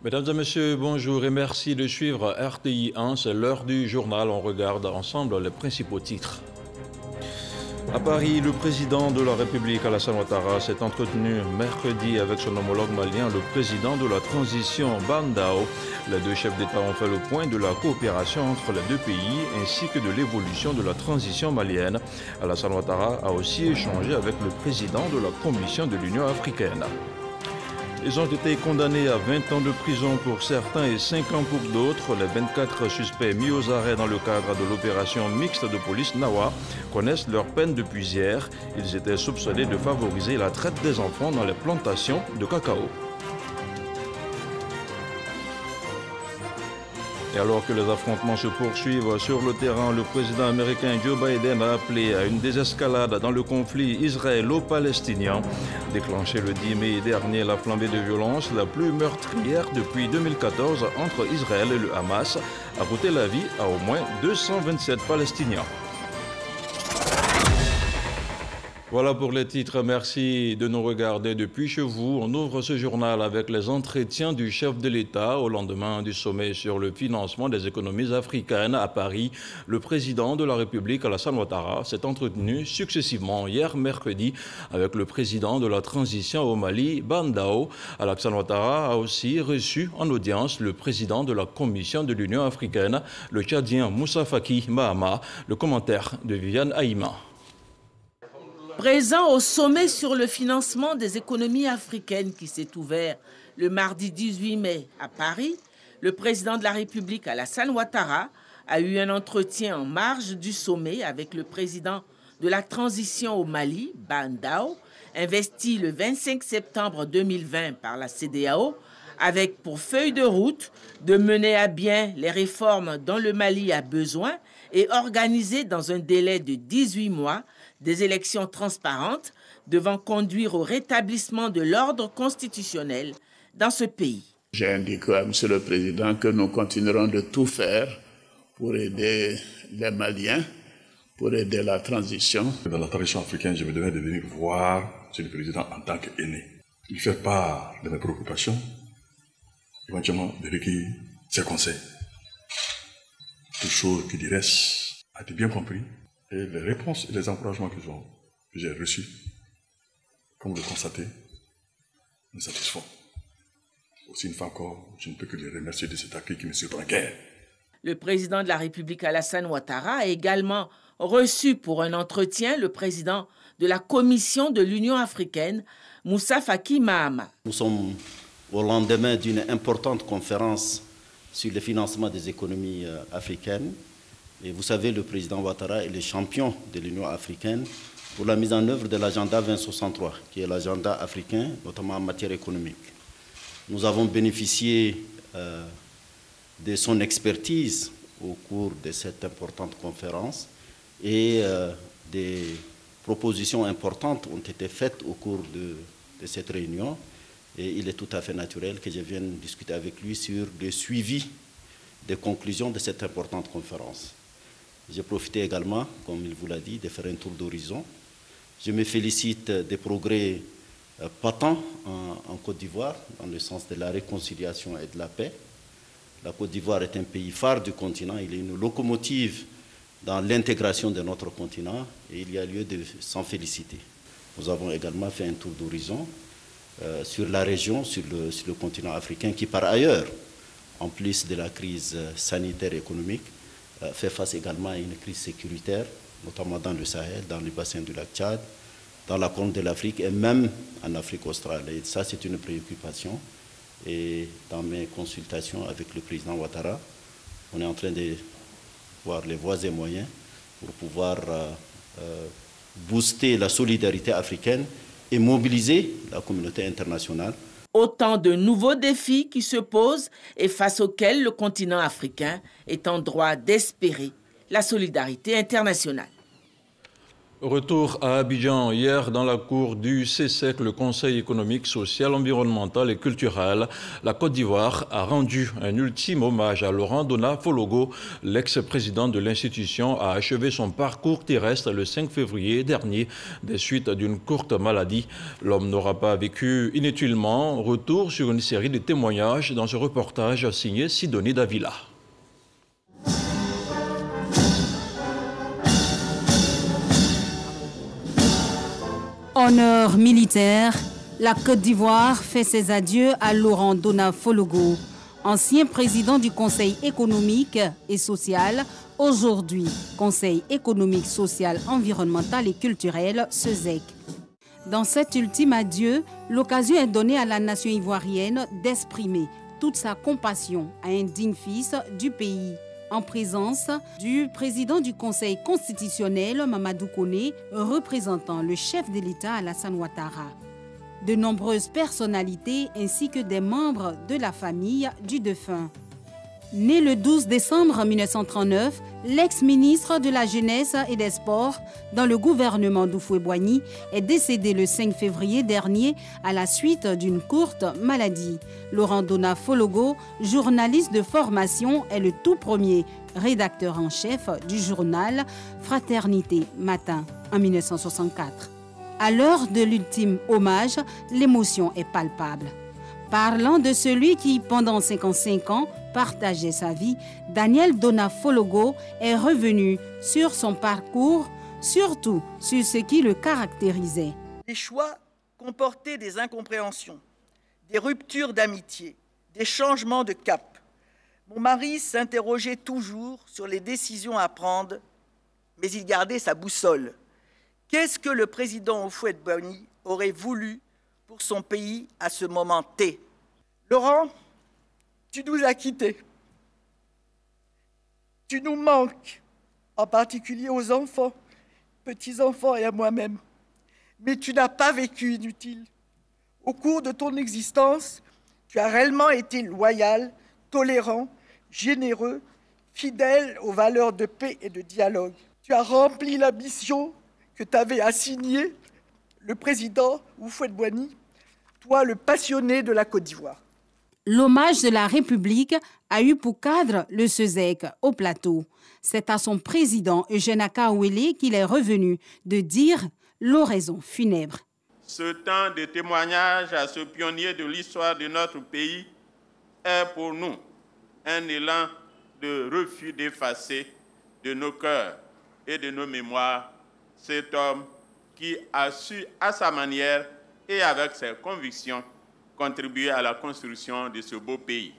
Mesdames et messieurs, bonjour et merci de suivre RTI 1. C'est l'heure du journal. On regarde ensemble les principaux titres. À Paris, le président de la République, Alassane Ouattara, s'est entretenu mercredi avec son homologue malien, le président de la transition, Ban Dao. Les deux chefs d'État ont fait le point de la coopération entre les deux pays ainsi que de l'évolution de la transition malienne. Alassane Ouattara a aussi échangé avec le président de la Commission de l'Union africaine. Ils ont été condamnés à 20 ans de prison pour certains et 5 ans pour d'autres. Les 24 suspects mis aux arrêts dans le cadre de l'opération mixte de police Nawa connaissent leur peine depuis hier. Ils étaient soupçonnés de favoriser la traite des enfants dans les plantations de cacao. Et alors que les affrontements se poursuivent sur le terrain, le président américain Joe Biden a appelé à une désescalade dans le conflit israélo-palestinien. Déclenchée le 10 mai dernier, la flambée de violence la plus meurtrière depuis 2014 entre Israël et le Hamas a coûté la vie à au moins 227 Palestiniens. Voilà pour les titres. Merci de nous regarder depuis chez vous. On ouvre ce journal avec les entretiens du chef de l'État au lendemain du sommet sur le financement des économies africaines à Paris. Le président de la République, Alassane Ouattara, s'est entretenu successivement hier mercredi avec le président de la transition au Mali, Ban Dao. Alassane Ouattara a aussi reçu en audience le président de la Commission de l'Union africaine, le Tchadien Moussa Faki Mahama. Le commentaire de Viviane Haïma. Présent au sommet sur le financement des économies africaines qui s'est ouvert le mardi 18 mai à Paris, le président de la République, Alassane Ouattara, a eu un entretien en marge du sommet avec le président de la transition au Mali, Ban Dao, investi le 25 septembre 2020 par la CEDEAO, avec pour feuille de route de mener à bien les réformes dont le Mali a besoin et organiser dans un délai de 18 mois des élections transparentes devant conduire au rétablissement de l'ordre constitutionnel dans ce pays. J'ai indiqué à M. le Président que nous continuerons de tout faire pour aider les Maliens, pour aider la transition. Dans la tradition africaine, je me devais de venir voir M. le Président en tant qu'aîné, lui faire part de mes préoccupations, éventuellement de recueillir ses conseils. Toutes choses qui reste a été bien compris. Et les réponses et les encouragements que j'ai reçus, comme vous le constatez, me satisfont. Aussi une fois encore, je ne peux que les remercier de cet accueil qui me surprend guère. Le président de la République, Alassane Ouattara, a également reçu pour un entretien le président de la Commission de l'Union africaine, Moussa Faki Mahama. Nous sommes au lendemain d'une importante conférence sur le financement des économies africaines. Et vous savez, le président Ouattara est le champion de l'Union africaine pour la mise en œuvre de l'agenda 2063, qui est l'agenda africain, notamment en matière économique. Nous avons bénéficié de son expertise au cours de cette importante conférence et des propositions importantes ont été faites au cours de cette réunion. Et il est tout à fait naturel que je vienne discuter avec lui sur le suivi des conclusions de cette importante conférence. J'ai profité également, comme il vous l'a dit, de faire un tour d'horizon. Je me félicite des progrès patents en Côte d'Ivoire, dans le sens de la réconciliation et de la paix. La Côte d'Ivoire est un pays phare du continent, il est une locomotive dans l'intégration de notre continent et il y a lieu de s'en féliciter. Nous avons également fait un tour d'horizon sur la région, sur le continent africain, qui par ailleurs, en plus de la crise sanitaire et économique, fait face également à une crise sécuritaire, notamment dans le Sahel, dans le bassin du lac Tchad, dans la Corne de l'Afrique et même en Afrique australe. Et ça, c'est une préoccupation. Et dans mes consultations avec le président Ouattara, on est en train de voir les voies et moyens pour pouvoir booster la solidarité africaine et mobiliser la communauté internationale. Autant de nouveaux défis qui se posent et face auxquels le continent africain est en droit d'espérer la solidarité internationale. Retour à Abidjan hier dans la cour du CESEC, le Conseil économique, social, environnemental et culturel. La Côte d'Ivoire a rendu un ultime hommage à Laurent Dona Fologo. L'ex-président de l'institution a achevé son parcours terrestre le 5 février dernier des suites d'une courte maladie. L'homme n'aura pas vécu inutilement. Retour sur une série de témoignages dans ce reportage signé Sidonie Davila. Honneur militaire, la Côte d'Ivoire fait ses adieux à Laurent Dona Fologo, ancien président du Conseil économique et social, aujourd'hui Conseil économique, social, environnemental et culturel, CESEC. Dans cet ultime adieu, l'occasion est donnée à la nation ivoirienne d'exprimer toute sa compassion à un digne fils du pays. En présence du président du Conseil constitutionnel, Mamadou Koné, représentant le chef de l'État, Alassane Ouattara. De nombreuses personnalités ainsi que des membres de la famille du défunt. Né le 12 décembre 1939, l'ex-ministre de la Jeunesse et des Sports dans le gouvernement d'Houphouët-Boigny est décédé le 5 février dernier à la suite d'une courte maladie. Laurent Dona Fologo, journaliste de formation, est le tout premier rédacteur en chef du journal Fraternité Matin en 1964. À l'heure de l'ultime hommage, l'émotion est palpable. Parlant de celui qui, pendant 55 ans, partageait sa vie, Daniel Dona Fologo est revenu sur son parcours, surtout sur ce qui le caractérisait. Les choix comportaient des incompréhensions, des ruptures d'amitié, des changements de cap. Mon mari s'interrogeait toujours sur les décisions à prendre, mais il gardait sa boussole. Qu'est-ce que le président Houphouët-Boigny aurait voulu pour son pays à ce moment T? Laurent, tu nous as quittés. Tu nous manques, en particulier aux enfants, petits-enfants et à moi-même. Mais tu n'as pas vécu inutile. Au cours de ton existence, tu as réellement été loyal, tolérant, généreux, fidèle aux valeurs de paix et de dialogue. Tu as rempli la mission que t'avait assignée le président Houphouët-Boigny, toi le passionné de la Côte d'Ivoire. L'hommage de la République a eu pour cadre le CESEC au plateau. C'est à son président Eugène Akaouélé qu'il est revenu de dire l'oraison funèbre. Ce temps de témoignage à ce pionnier de l'histoire de notre pays est pour nous un élan de refus d'effacer de nos cœurs et de nos mémoires cet homme qui a su, à sa manière et avec ses convictions, contribuer à la construction de ce beau pays.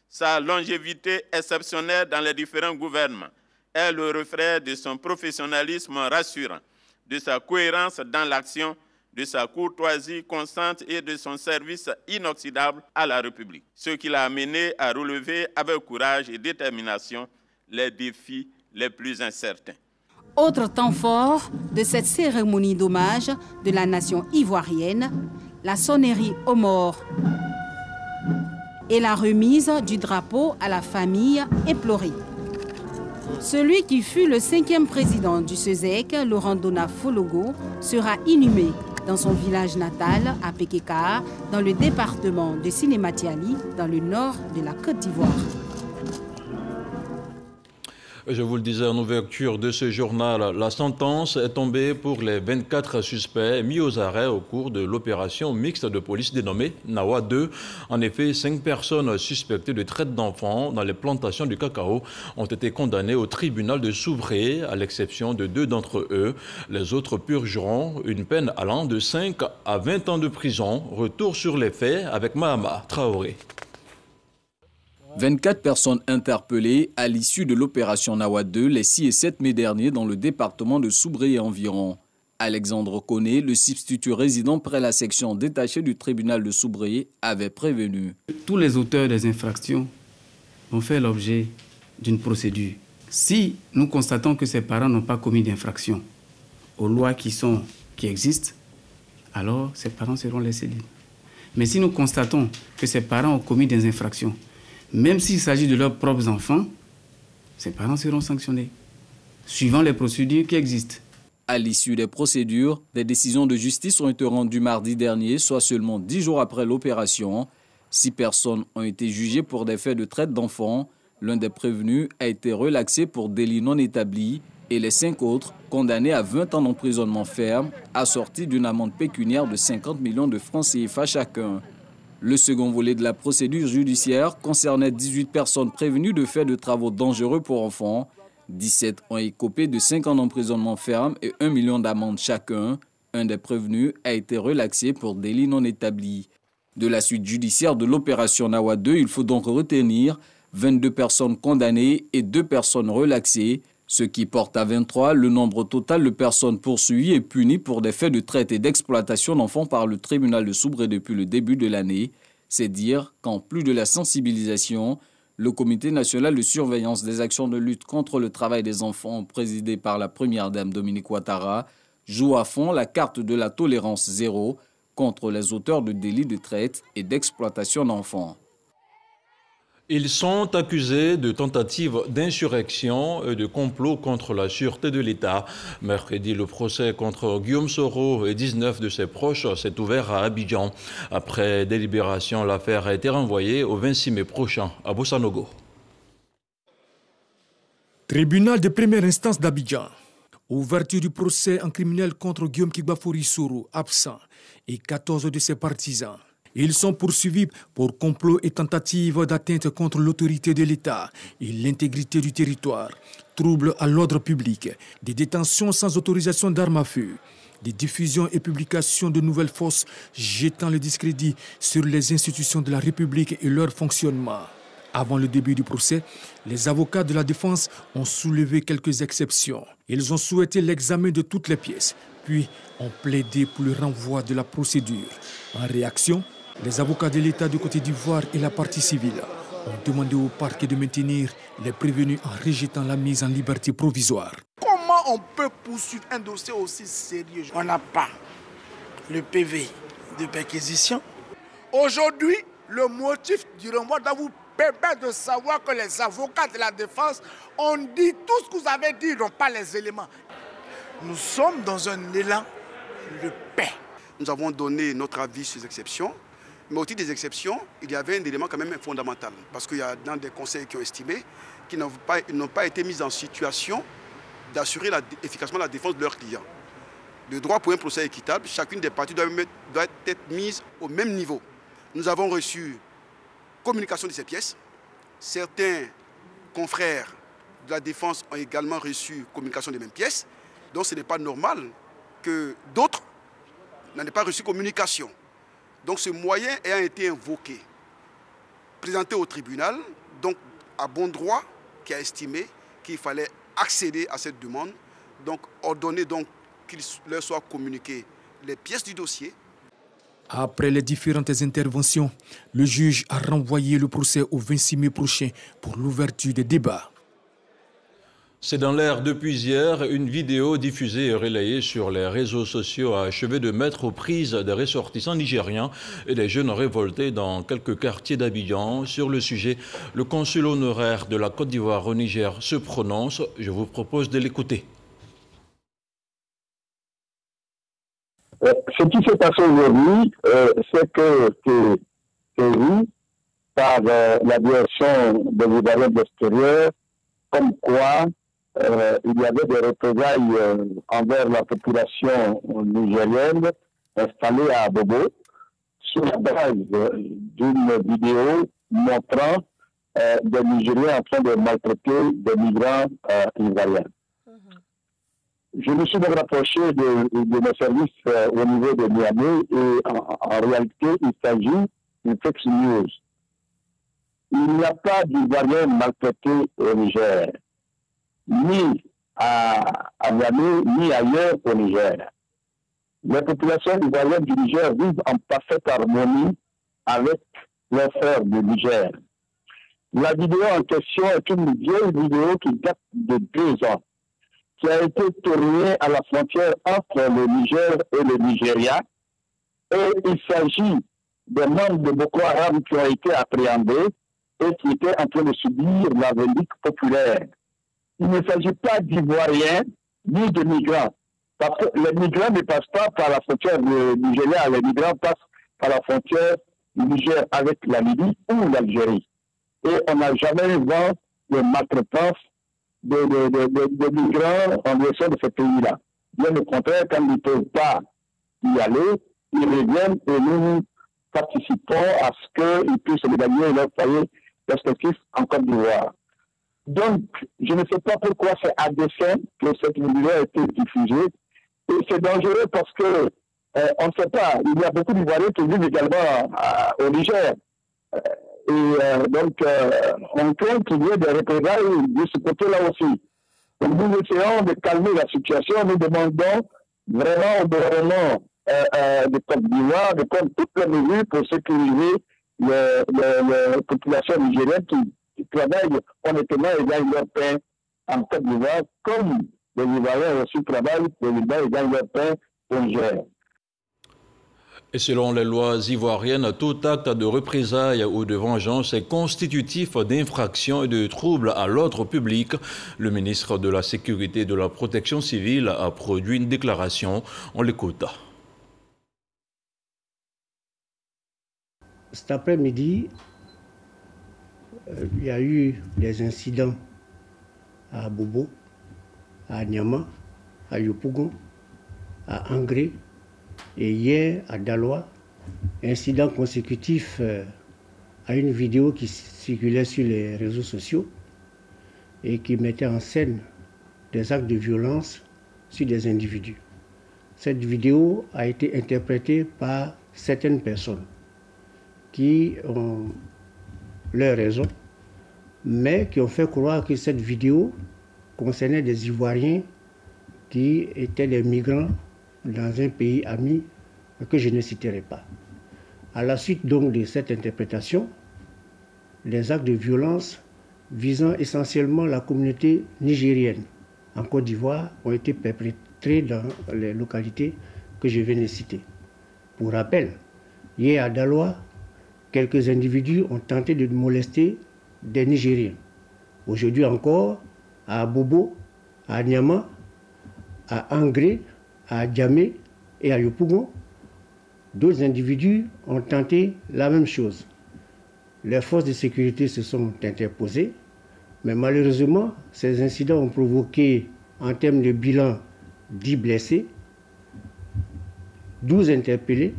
Sa longévité exceptionnelle dans les différents gouvernements est le reflet de son professionnalisme rassurant, de sa cohérence dans l'action, de sa courtoisie constante et de son service inoxydable à la République, ce qui l'a amené à relever avec courage et détermination les défis les plus incertains. Autre temps fort de cette cérémonie d'hommage de la nation ivoirienne, la sonnerie aux morts et la remise du drapeau à la famille éplorée. Celui qui fut le 5e président du CESEC, Laurent Dona Fologo, sera inhumé dans son village natal à Pékéka, dans le département de Sinématiali, dans le nord de la Côte d'Ivoire. Je vous le disais en ouverture de ce journal, la sentence est tombée pour les 24 suspects mis aux arrêts au cours de l'opération mixte de police dénommée Nawa 2. En effet, 5 personnes suspectées de traite d'enfants dans les plantations du cacao ont été condamnées au tribunal de Soubré, à l'exception de 2 d'entre eux. Les autres purgeront une peine allant de 5 à 20 ans de prison. Retour sur les faits avec Mahama Traoré. 24 personnes interpellées à l'issue de l'opération Nawa 2 les 6 et 7 mai dernier dans le département de Soubré et environ. Alexandre Koné, le substitut résident près la section détachée du tribunal de Soubré, avait prévenu. Tous les auteurs des infractions ont fait l'objet d'une procédure. Si nous constatons que ces parents n'ont pas commis d'infraction aux lois qui existent, alors ces parents seront laissés libres. Mais si nous constatons que ces parents ont commis des infractions, même s'il s'agit de leurs propres enfants, ces parents seront sanctionnés, suivant les procédures qui existent. À l'issue des procédures, des décisions de justice ont été rendues mardi dernier, soit seulement 10 jours après l'opération. 6 personnes ont été jugées pour des faits de traite d'enfants. L'un des prévenus a été relaxé pour délit non établi et les 5 autres condamnés à 20 ans d'emprisonnement ferme, assortis d'une amende pécuniaire de 50 millions de francs CFA chacun. Le second volet de la procédure judiciaire concernait 18 personnes prévenues de faits de travaux dangereux pour enfants. 17 ont écopé de 5 ans d'emprisonnement ferme et 1 million d'amende chacun. Un des prévenus a été relaxé pour délit non établi. De la suite judiciaire de l'opération Nawa 2, il faut donc retenir 22 personnes condamnées et 2 personnes relaxées, ce qui porte à 23 le nombre total de personnes poursuivies et punies pour des faits de traite et d'exploitation d'enfants par le tribunal de Soubré depuis le début de l'année. C'est dire qu'en plus de la sensibilisation, le Comité national de surveillance des actions de lutte contre le travail des enfants, présidé par la première dame Dominique Ouattara, joue à fond la carte de la tolérance zéro contre les auteurs de délits de traite et d'exploitation d'enfants. Ils sont accusés de tentative d'insurrection et de complot contre la sûreté de l'État. Mercredi, le procès contre Guillaume Soro et 19 de ses proches s'est ouvert à Abidjan. Après délibération, l'affaire a été renvoyée au 26 mai prochain à Bossanogo. Tribunal de première instance d'Abidjan. Ouverture du procès en criminel contre Guillaume Kigbafori Soro, absent, et 14 de ses partisans. Ils sont poursuivis pour complot et tentative d'atteinte contre l'autorité de l'État et l'intégrité du territoire, trouble à l'ordre public, des détentions sans autorisation d'armes à feu, des diffusions et publications de nouvelles fausses jetant le discrédit sur les institutions de la République et leur fonctionnement. Avant le début du procès, les avocats de la défense ont soulevé quelques exceptions. Ils ont souhaité l'examen de toutes les pièces, puis ont plaidé pour le renvoi de la procédure. En réaction, les avocats de l'État du Côte d'Ivoire et la partie civile ont demandé au parquet de maintenir les prévenus en rejetant la mise en liberté provisoire. Comment on peut poursuivre un dossier aussi sérieux? On n'a pas le PV de perquisition. Aujourd'hui, le motif du renvoi doit vous permettre de savoir que les avocats de la défense ont dit tout ce que vous avez dit, ils n'ont pas les éléments. Nous sommes dans un élan de paix. Nous avons donné notre avis sur les exceptions. Mais au titre des exceptions, il y avait un élément quand même fondamental. Parce qu'il y a dans des conseils qui ont estimé qu'ils n'ont pas été mis en situation d'assurer efficacement la défense de leurs clients. Le droit pour un procès équitable, chacune des parties doit être mise au même niveau. Nous avons reçu communication de ces pièces. Certains confrères de la défense ont également reçu communication des mêmes pièces. Donc ce n'est pas normal que d'autres n'en aient pas reçu communication. Donc ce moyen ayant été invoqué, présenté au tribunal, donc à bon droit, qui a estimé qu'il fallait accéder à cette demande, donc ordonner donc qu'il leur soit communiqué les pièces du dossier. Après les différentes interventions, le juge a renvoyé le procès au 26 mai prochain pour l'ouverture des débats. C'est dans l'air depuis hier, une vidéo diffusée et relayée sur les réseaux sociaux a achevé de mettre aux prises des ressortissants nigériens et des jeunes révoltés dans quelques quartiers d'Abidjan. Sur le sujet, le consul honoraire de la Côte d'Ivoire au Niger se prononce. Je vous propose de l'écouter. Ce qui s'est passé aujourd'hui, c'est que c'est vu par la direction des Ivoiriens d'extérieur, comme quoi il y avait des représailles envers la population nigérienne installée à Bobo, sur la base d'une vidéo montrant des Nigériens en train de maltraiter des migrants ivoiriens. Je me suis donc rapproché de mes services au niveau de Niamey et en réalité, il s'agit d'une fake news. Il n'y a pas d'Ivoiriens maltraités au Niger, ni à Niamey, ni ailleurs au Niger. Les populations ivoiriennes du Niger vivent en parfaite harmonie avec leurs frères du Niger. La vidéo en question est une vieille vidéo qui date de 2 ans, qui a été tournée à la frontière entre le Niger et le Nigeria. Et il s'agit des membres de Boko Haram qui ont été appréhendés et qui étaient en train de subir la vindicte populaire. Il ne s'agit pas d'Ivoiriens ni de migrants. Parce que les migrants ne passent pas par la frontière du Nigeria, les migrants passent par la frontière du Niger avec la Libye ou l'Algérie. Et on n'a jamais vu de maltraitance de migrants en direction de ces pays-là. Bien au contraire, quand ils ne peuvent pas y aller, ils reviennent et nous participons à ce qu'ils puissent gagner leur foyer respectif en Côte d'Ivoire. Donc, je ne sais pas pourquoi c'est à dessein que cette vidéo a été diffusée. Et c'est dangereux parce que on ne sait pas, il y a beaucoup d'Ivoiriens qui vivent également au Niger. Donc, on craint qu'il y ait des représailles de ce côté-là aussi. Donc, nous essayons de calmer la situation. Nous demandons vraiment au gouvernement de Côte d'Ivoire de prendre toutes les mesures pour sécuriser les populations nigériennes qui travaillent honnêtement et gagnent leur pain en Côte d'Ivoire, comme les Ivoiriens aussi travaillent et gagnent leur pain au Niger. Et selon les lois ivoiriennes, tout acte de représailles ou de vengeance est constitutif d'infraction et de trouble à l'ordre public. Le ministre de la Sécurité et de la Protection civile a produit une déclaration. On l'écoute. Cet après-midi, il y a eu des incidents à Bobo, à Niama, à Yopougon, à Angré et hier à Daloa, incident consécutif à une vidéo qui circulait sur les réseaux sociaux et qui mettait en scène des actes de violence sur des individus. Cette vidéo a été interprétée par certaines personnes qui ont leurs raisons, mais qui ont fait croire que cette vidéo concernait des Ivoiriens qui étaient des migrants dans un pays ami que je ne citerai pas. À la suite donc de cette interprétation, les actes de violence visant essentiellement la communauté nigérienne en Côte d'Ivoire ont été perpétrés dans les localités que je viens de citer. Pour rappel, hier à Daloa, quelques individus ont tenté de molester des Nigériens. Aujourd'hui encore, à Bobo, à Niama, à Angré, à Djamé et à Yopougon, d'autres individus ont tenté la même chose. Les forces de sécurité se sont interposées, mais malheureusement, ces incidents ont provoqué, en termes de bilan, 10 blessés, 12 interpellés,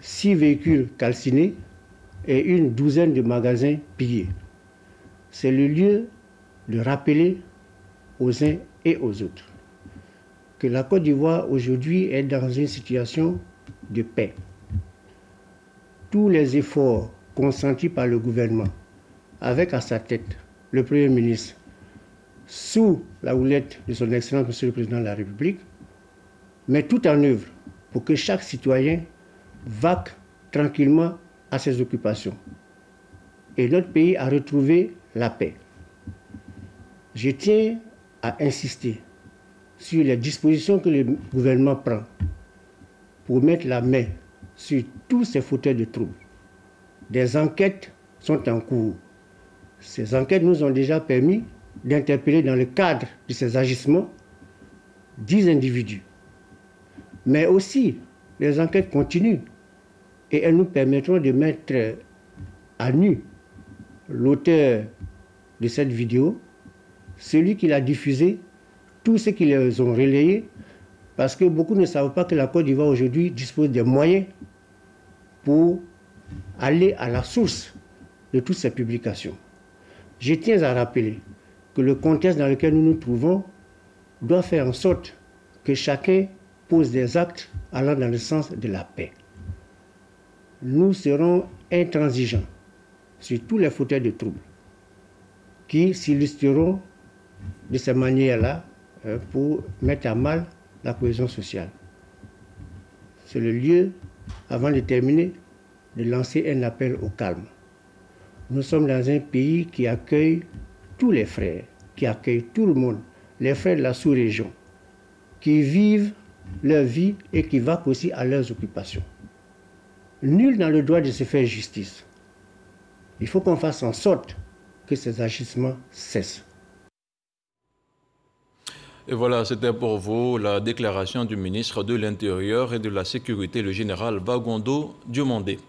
6 véhicules calcinés et une douzaine de magasins pillés. C'est le lieu de rappeler aux uns et aux autres que la Côte d'Ivoire aujourd'hui est dans une situation de paix. Tous les efforts consentis par le gouvernement, avec à sa tête le Premier ministre, sous la houlette de son Excellence Monsieur le Président de la République, mettent tout en œuvre pour que chaque citoyen vaque tranquillement à ses occupations. Et notre pays a retrouvé la paix. Je tiens à insister sur les dispositions que le gouvernement prend pour mettre la main sur tous ces fauteurs de troubles. Des enquêtes sont en cours. Ces enquêtes nous ont déjà permis d'interpeller dans le cadre de ces agissements 10 individus. Mais aussi, les enquêtes continuent et elles nous permettront de mettre à nu l'auteur de cette vidéo, celui qui l'a diffusée, tous ceux qui les ont relayés, parce que beaucoup ne savent pas que la Côte d'Ivoire aujourd'hui dispose des moyens pour aller à la source de toutes ces publications. Je tiens à rappeler que le contexte dans lequel nous nous trouvons doit faire en sorte que chacun pose des actes allant dans le sens de la paix. Nous serons intransigeants sur tous les fauteurs de troubles qui s'illustreront de cette manière-là pour mettre à mal la cohésion sociale. C'est le lieu, avant de terminer, de lancer un appel au calme. Nous sommes dans un pays qui accueille tous les frères, qui accueille tout le monde, les frères de la sous-région, qui vivent leur vie et qui vaquent aussi à leurs occupations. Nul n'a le droit de se faire justice. Il faut qu'on fasse en sorte que ces agissements cessent. Et voilà, c'était pour vous la déclaration du ministre de l'Intérieur et de la Sécurité, le général Bagondo Diomandé.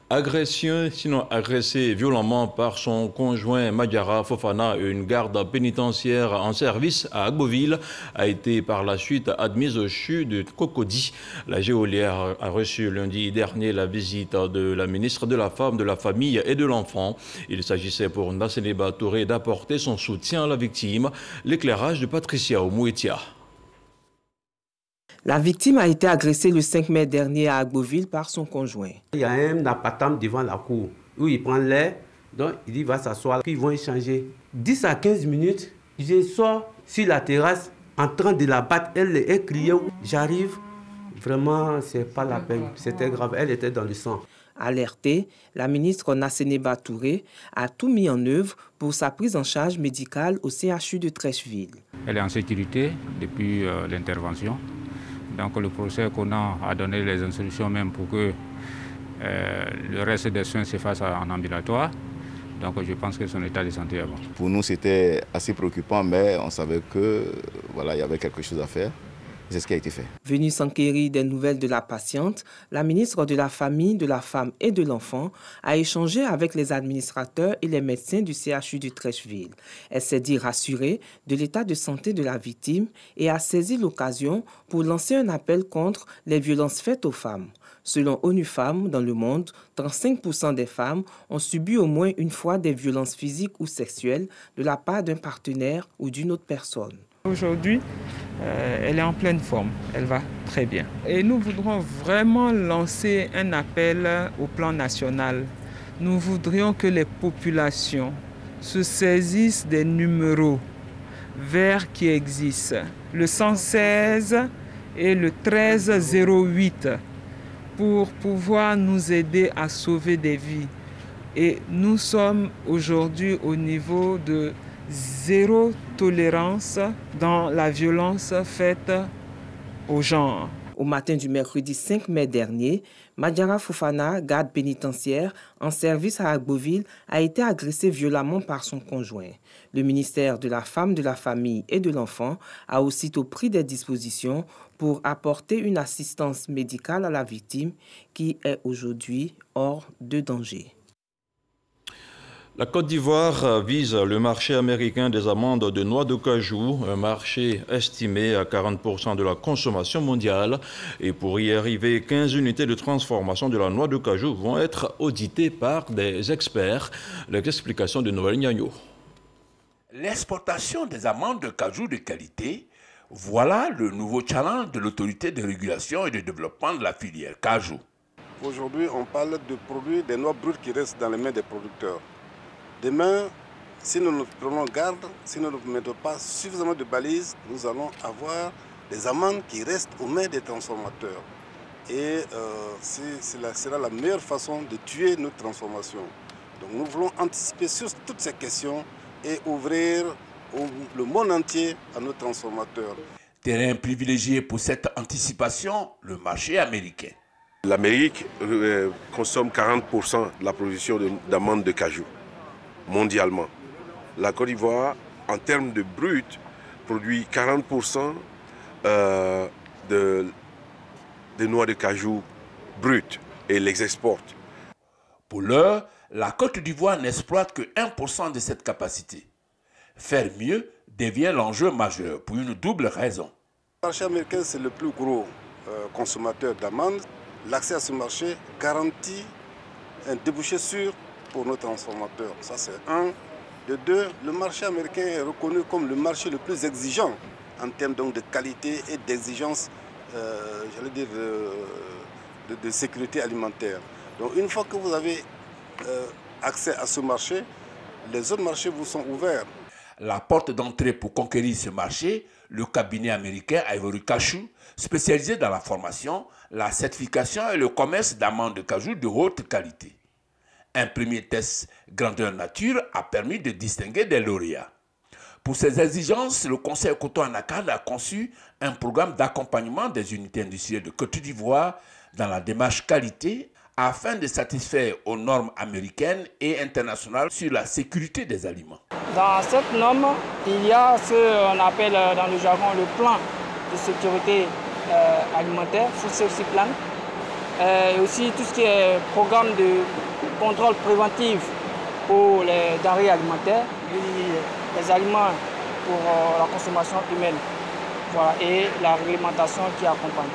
Agression, sinon agressé violemment par son conjoint Madiara Fofana, une garde pénitentiaire en service à Agboville, a été par la suite admise au CHU de Cocody. La geôlière a reçu lundi dernier la visite de la ministre de la Femme, de la Famille et de l'Enfant. Il s'agissait pour Nasseneba Touré d'apporter son soutien à la victime. L'éclairage de Patricia Oumouetia. La victime a été agressée le 5 mai dernier à Agboville par son conjoint. Il y a un appartement devant la cour où il prend l'air, donc il dit va s'asseoir, puis ils vont échanger. 10 à 15 minutes, je sors sur la terrasse en train de la battre. Elle criait, j'arrive. Vraiment, c'est pas la peine, c'était grave, elle était dans le sang. Alertée, la ministre Nasseneba Touré a tout mis en œuvre pour sa prise en charge médicale au CHU de Trècheville. Elle est en sécurité depuis l'intervention. Donc le procès qu'on a donné les instructions même pour que le reste des soins se fassent en ambulatoire. Donc je pense que son état de santé est bon. Pour nous c'était assez préoccupant, mais on savait que voilà, il y avait quelque chose à faire. C'est ce qui a été fait. Venue s'enquérir des nouvelles de la patiente, la ministre de la Famille, de la Femme et de l'Enfant a échangé avec les administrateurs et les médecins du CHU de Trècheville. Elle s'est dit rassurée de l'état de santé de la victime et a saisi l'occasion pour lancer un appel contre les violences faites aux femmes. Selon ONU Femmes, dans le monde, 35% des femmes ont subi au moins une fois des violences physiques ou sexuelles de la part d'un partenaire ou d'une autre personne. Aujourd'hui, elle est en pleine forme, elle va très bien. Et nous voudrons vraiment lancer un appel au plan national. Nous voudrions que les populations se saisissent des numéros verts qui existent, le 116 et le 1308, pour pouvoir nous aider à sauver des vies. Et nous sommes aujourd'hui au niveau de zéro tolérance dans la violence faite aux genre. Au matin du mercredi 5 mai dernier, Madiara Fofana, garde pénitentiaire en service à Agboville, a été agressée violemment par son conjoint. Le ministère de la Femme, de la Famille et de l'Enfant a aussitôt pris des dispositions pour apporter une assistance médicale à la victime qui est aujourd'hui hors de danger. La Côte d'Ivoire vise le marché américain des amandes de noix de cajou, un marché estimé à 40% de la consommation mondiale. Et pour y arriver, 15 unités de transformation de la noix de cajou vont être auditées par des experts. Les explications de Noël Nyagno. L'exportation des amandes de cajou de qualité, voilà le nouveau challenge de l'autorité de régulation et de développement de la filière cajou. Aujourd'hui, on parle de produits, des noix brutes qui restent dans les mains des producteurs. Demain, si nous ne prenons garde, si nous ne mettons pas suffisamment de balises, nous allons avoir des amendes qui restent aux mains des transformateurs. Et cela sera la meilleure façon de tuer notre transformation. Donc nous voulons anticiper sur toutes ces questions et ouvrir le monde entier à nos transformateurs. Terrain privilégié pour cette anticipation, le marché américain. L'Amérique consomme 40% de la production d'amandes de cajou mondialement. La Côte d'Ivoire, en termes de brut, produit 40% de noix de cajou brutes et les exporte. Pour l'heure, la Côte d'Ivoire n'exploite que 1% de cette capacité. Faire mieux devient l'enjeu majeur pour une double raison. Le marché américain, c'est le plus gros consommateur d'amandes. L'accès à ce marché garantit un débouché sûr pour nos transformateurs. Ça, c'est un. De deux, le marché américain est reconnu comme le marché le plus exigeant en termes donc, de qualité et d'exigence, j'allais dire, de sécurité alimentaire. Donc, une fois que vous avez accès à ce marché, les autres marchés vous sont ouverts. La porte d'entrée pour conquérir ce marché, le cabinet américain Ivory Cajou, spécialisé dans la formation, la certification et le commerce d'amandes de cajou de haute qualité. Un premier test grandeur nature a permis de distinguer des lauréats. Pour ces exigences, le Conseil Coton Anacarde a conçu un programme d'accompagnement des unités industrielles de Côte d'Ivoire dans la démarche qualité afin de satisfaire aux normes américaines et internationales sur la sécurité des aliments. Dans cette norme, il y a ce qu'on appelle dans le jargon le plan de sécurité alimentaire, Food Safety Plan, et aussi tout ce qui est programme de contrôle préventif pour les denrées alimentaires, les aliments pour la consommation humaine, voilà, et la réglementation qui accompagne.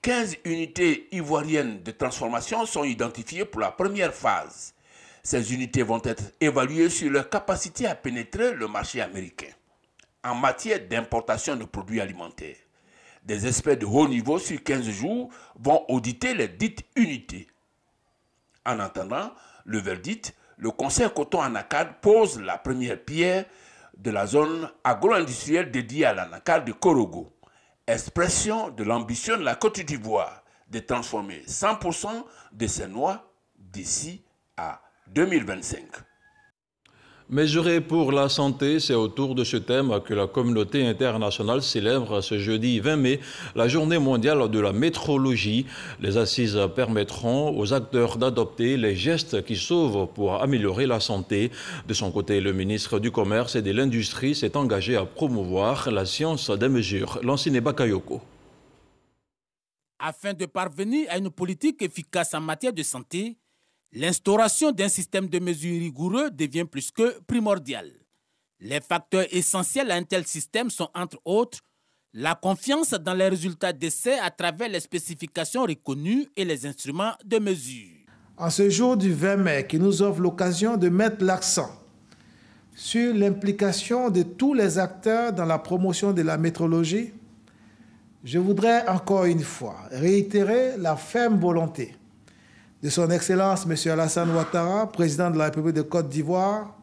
15 unités ivoiriennes de transformation sont identifiées pour la première phase. Ces unités vont être évaluées sur leur capacité à pénétrer le marché américain. En matière d'importation de produits alimentaires, des experts de haut niveau sur 15 jours vont auditer les dites unités. En attendant le verdict, le Conseil coton anacarde pose la première pierre de la zone agro-industrielle dédiée à l'anacarde de Korogo. Expression de l'ambition de la Côte d'Ivoire de transformer 100% de ses noix d'ici à 2025. Mesurer pour la santé, c'est autour de ce thème que la communauté internationale célèbre ce jeudi 20 mai la journée mondiale de la métrologie. Les assises permettront aux acteurs d'adopter les gestes qui sauvent pour améliorer la santé. De son côté, le ministre du Commerce et de l'Industrie s'est engagé à promouvoir la science des mesures. Lansine Bakayoko. Afin de parvenir à une politique efficace en matière de santé, l'instauration d'un système de mesure rigoureux devient plus que primordial. Les facteurs essentiels à un tel système sont entre autres la confiance dans les résultats d'essais à travers les spécifications reconnues et les instruments de mesure. En ce jour du 20 mai qui nous offre l'occasion de mettre l'accent sur l'implication de tous les acteurs dans la promotion de la métrologie, je voudrais encore une fois réitérer la ferme volonté de son Excellence M. Alassane Ouattara, président de la République de Côte d'Ivoire,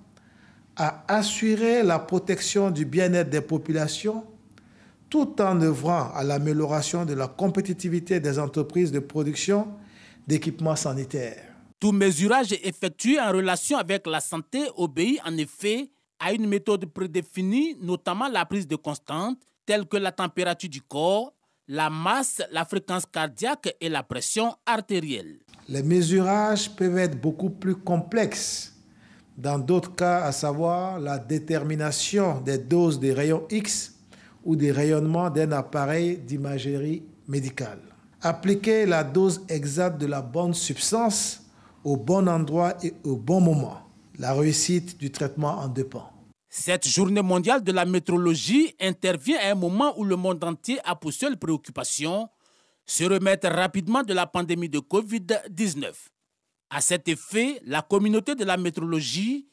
à assurer la protection du bien-être des populations tout en œuvrant à l'amélioration de la compétitivité des entreprises de production d'équipements sanitaires. Tout mesurage effectué en relation avec la santé obéit en effet à une méthode prédéfinie, notamment la prise de constantes, telles que la température du corps, la masse, la fréquence cardiaque et la pression artérielle. Les mesurages peuvent être beaucoup plus complexes. Dans d'autres cas, à savoir la détermination des doses des rayons X ou des rayonnements d'un appareil d'imagerie médicale. Appliquer la dose exacte de la bonne substance au bon endroit et au bon moment. La réussite du traitement en dépend. Cette journée mondiale de la métrologie intervient à un moment où le monde entier a pour seule préoccupation se remettre rapidement de la pandémie de Covid-19. À cet effet, la communauté de la métrologie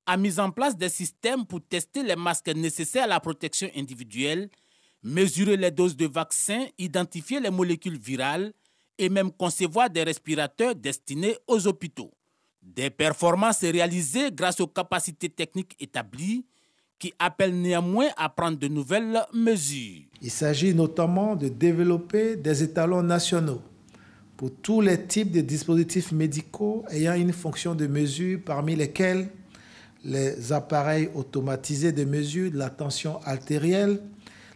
a mis en place des systèmes pour tester les masques nécessaires à la protection individuelle, mesurer les doses de vaccins, identifier les molécules virales et même concevoir des respirateurs destinés aux hôpitaux. Des performances réalisées grâce aux capacités techniques établies qui appellent néanmoins à prendre de nouvelles mesures. Il s'agit notamment de développer des étalons nationaux pour tous les types de dispositifs médicaux ayant une fonction de mesure, parmi lesquels les appareils automatisés de mesure de la tension artérielle,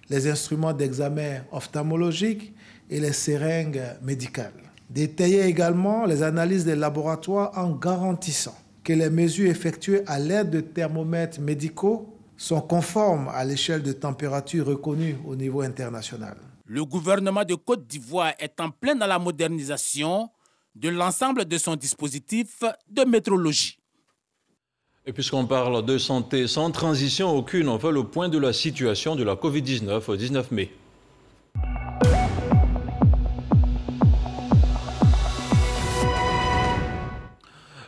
les instruments d'examen ophtalmologique et les seringues médicales. Détailler également les analyses des laboratoires en garantissant que les mesures effectuées à l'aide de thermomètres médicaux sont conformes à l'échelle de température reconnue au niveau international. Le gouvernement de Côte d'Ivoire est en plein dans la modernisation de l'ensemble de son dispositif de métrologie. Et puisqu'on parle de santé, sans transition aucune, on fait le point de la situation de la Covid-19 au 19 mai.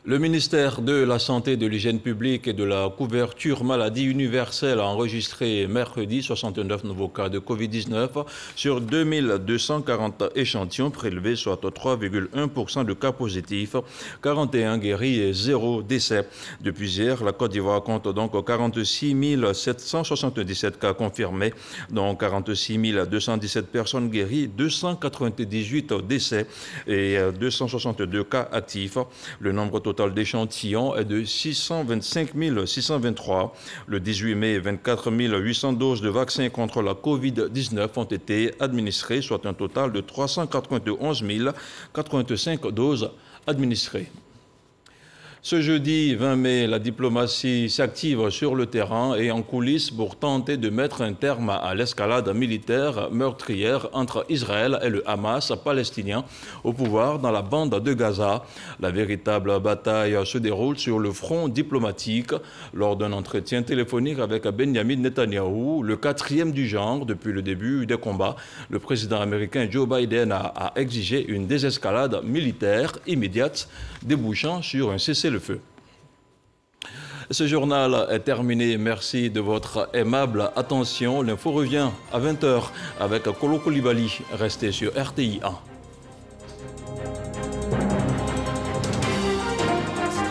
Le ministère de la Santé, de l'Hygiène publique et de la couverture maladie universelle a enregistré mercredi 69 nouveaux cas de Covid-19 sur 2240 échantillons prélevés, soit 3,1% de cas positifs, 41 guéris et 0 décès. Depuis hier, la Côte d'Ivoire compte donc 46 777 cas confirmés, dont 46 217 personnes guéries, 298 décès et 262 cas actifs. Le nombre total d'échantillons est de 625 623. Le 18 mai, 24 800 doses de vaccins contre la Covid-19 ont été administrées, soit un total de 391 085 doses administrées. Ce jeudi 20 mai, la diplomatie s'active sur le terrain et en coulisses pour tenter de mettre un terme à l'escalade militaire meurtrière entre Israël et le Hamas palestinien au pouvoir dans la bande de Gaza. La véritable bataille se déroule sur le front diplomatique. Lors d'un entretien téléphonique avec Benjamin Netanyahou, le 4e du genre depuis le début des combats, le président américain Joe Biden a exigé une désescalade militaire immédiate débouchant sur un cessez-le-feu. Ce journal est terminé. Merci de votre aimable attention. L'info revient à 20h avec Kolo Koulibaly. Restez sur RTI 1.